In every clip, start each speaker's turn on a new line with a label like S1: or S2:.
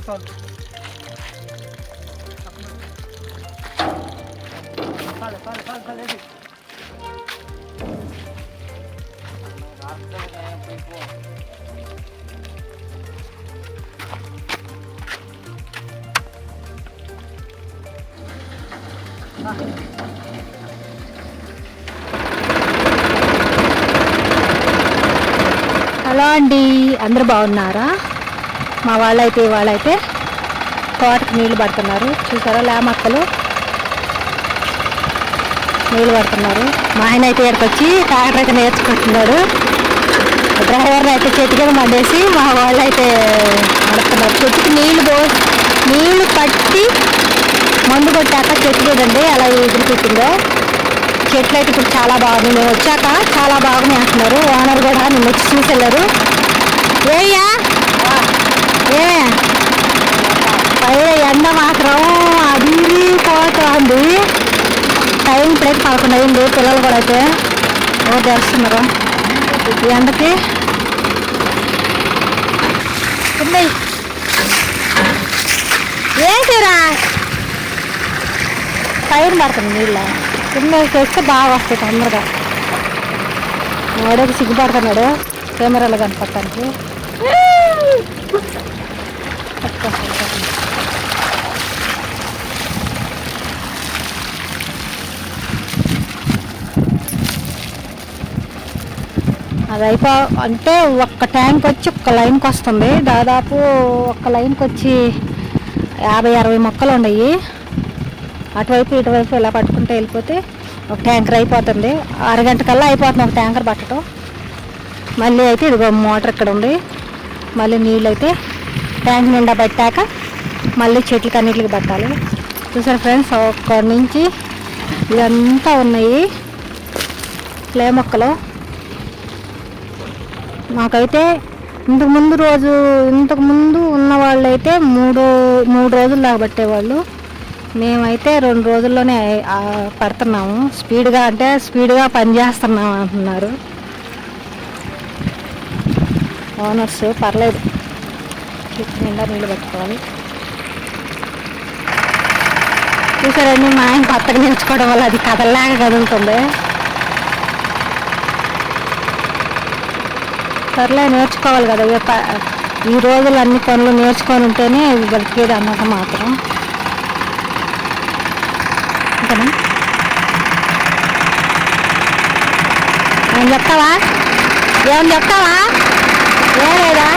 S1: Hello అండి, అందరూ బాగున్నారా? మా వాళ్ళైతే తోటకి నీళ్లు పడుతున్నారు. చూసారా, లేమక్కలు నీళ్ళు పడుతున్నారు. మా ఆయన అయితే ఇక్కడికి వచ్చి ట్రాక్టర్ అయితే నేర్చుకుంటున్నాడు. డ్రైవర్ని అయితే చెట్టు కింద మండేసి మా వాళ్ళు అయితే నడుపుతున్నారు. చెట్టుకి నీళ్లు పట్టి మందు కొట్టాక చెట్టు చూడండి అలా ఎగిరిపెట్టిందో. చెట్లు అయితే ఇప్పుడు చాలా బాగుంది. మేము వచ్చాక చాలా బాగున్నాయి అంటున్నారు. ఓనర్ కూడా నిన్న వచ్చి చూసి వెళ్ళారు. ఏయ్యా పైన ఎండ మాత్రం అదిరిపోతుంది. టైం ఇప్పుడైతే 11 అయింది. పిల్లలు కూడా అయితే చేస్తున్నారు ఈ ఎండకి. ఏంటిరా టైం పడుతుంది నీళ్ళ కింద చేస్తే బాగా వస్తాయి తొందరగా. వాడేకి సిగ్గుపడుతున్నాడు కెమెరాలో కనపడటానికి. అది అంటే ఒక్క ట్యాంక్ వచ్చి ఒక్క లైన్కి వస్తుంది. దాదాపు ఒక్క లైన్కి వచ్చి 50-60 మొక్కలు ఉన్నాయి. అటువైపు ఇటువైపు ఇలా పట్టుకుంటే వెళ్ళిపోతే ఒక ట్యాంకర్ అయిపోతుంది. అరగంట కల్లా అయిపోతుంది ఒక ట్యాంకర్ పట్టడం. మళ్ళీ అయితే ఇదిగో మోటార్ ఇక్కడ ఉంది. మళ్ళీ నీళ్ళు అయితే ట్యాంక్ నిండా పట్టాక మళ్ళీ చెట్లకి అన్నిటికి పట్టాలి. చూసారు ఫ్రెండ్స్, ఒక్కడి నుంచి ఇదంతా ఉన్నాయి ప్లే మొక్కలు. మాకైతే ఇంతకుముందు ఉన్న వాళ్ళు అయితే మూడు రోజులు దాకా పట్టేవాళ్ళు. మేమైతే 2 రోజుల్లోనే పడుతున్నాము. స్పీడ్గా పనిచేస్తున్నాము అంటున్నారు ఓనర్స్. పర్లేదు, నిండా నీళ్ళు పెట్టుకోవాలి. చూసారండి, మా ఆయన కొత్తగా నేర్చుకోవడం వల్ల అది కదలలాగా కదులుతుంది. సర్లే, నేర్చుకోవాలి కదా. ఈ రోజులు అన్ని పనులు నేర్చుకొని ఉంటేనే బతికేది అన్నమాట మాత్రం. ఓకేనా? ఏం చెప్తావా? ఏం లేదా?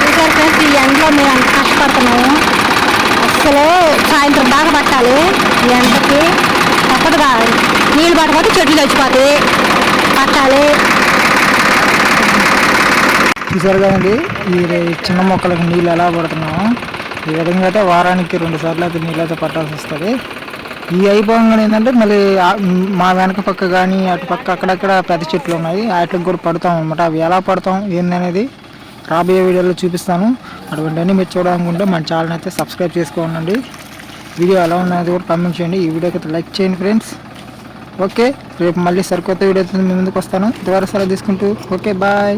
S1: చూసారు ఫ్రెండ్స్, ఈ ఎండలో మేము అంత కష్టపడుతున్నాము. అసలు సాయంత్రం దాకా పట్టాలి ఈ ఎండకి. తప్పదుగా, నీళ్ళు పట్టకపోతే చెట్లు చచ్చిపోతాయి. పట్టాలి.
S2: చూసారు కదండి, ఈ చిన్న మొక్కలకు నీళ్ళు ఎలా పడుతున్నాము. ఈ విధంగా అయితే వారానికి 2 సార్లు అయితే నీళ్ళు అయితే పట్టాల్సి వస్తుంది. ఈ అయిపోగానే ఏంటంటే మళ్ళీ మా వెనక పక్క కానీ అటు పక్క అక్కడక్కడ పెద్ద చెట్లు ఉన్నాయి, వాటికి కూడా పడతాం అనమాట. అవి ఎలా పడతాం ఏందనేది రాబోయే వీడియోలో చూపిస్తాను. అటువంటివన్నీ మీరు చూడాలనుకుంటే మన ఛానల్ అయితే సబ్స్క్రైబ్ చేసుకోండి. వీడియో ఎలా ఉన్నది కూడా కామెంట్ చేయండి. ఈ వీడియోకి అయితే లైక్ చేయండి ఫ్రెండ్స్. ఓకే, రేపు మళ్ళీ సరికొత్త వీడియోతో మీ ముందుకు వస్తాను. ఇంతవరకు సెలవు తీసుకుంటూ ఓకే, బాయ్.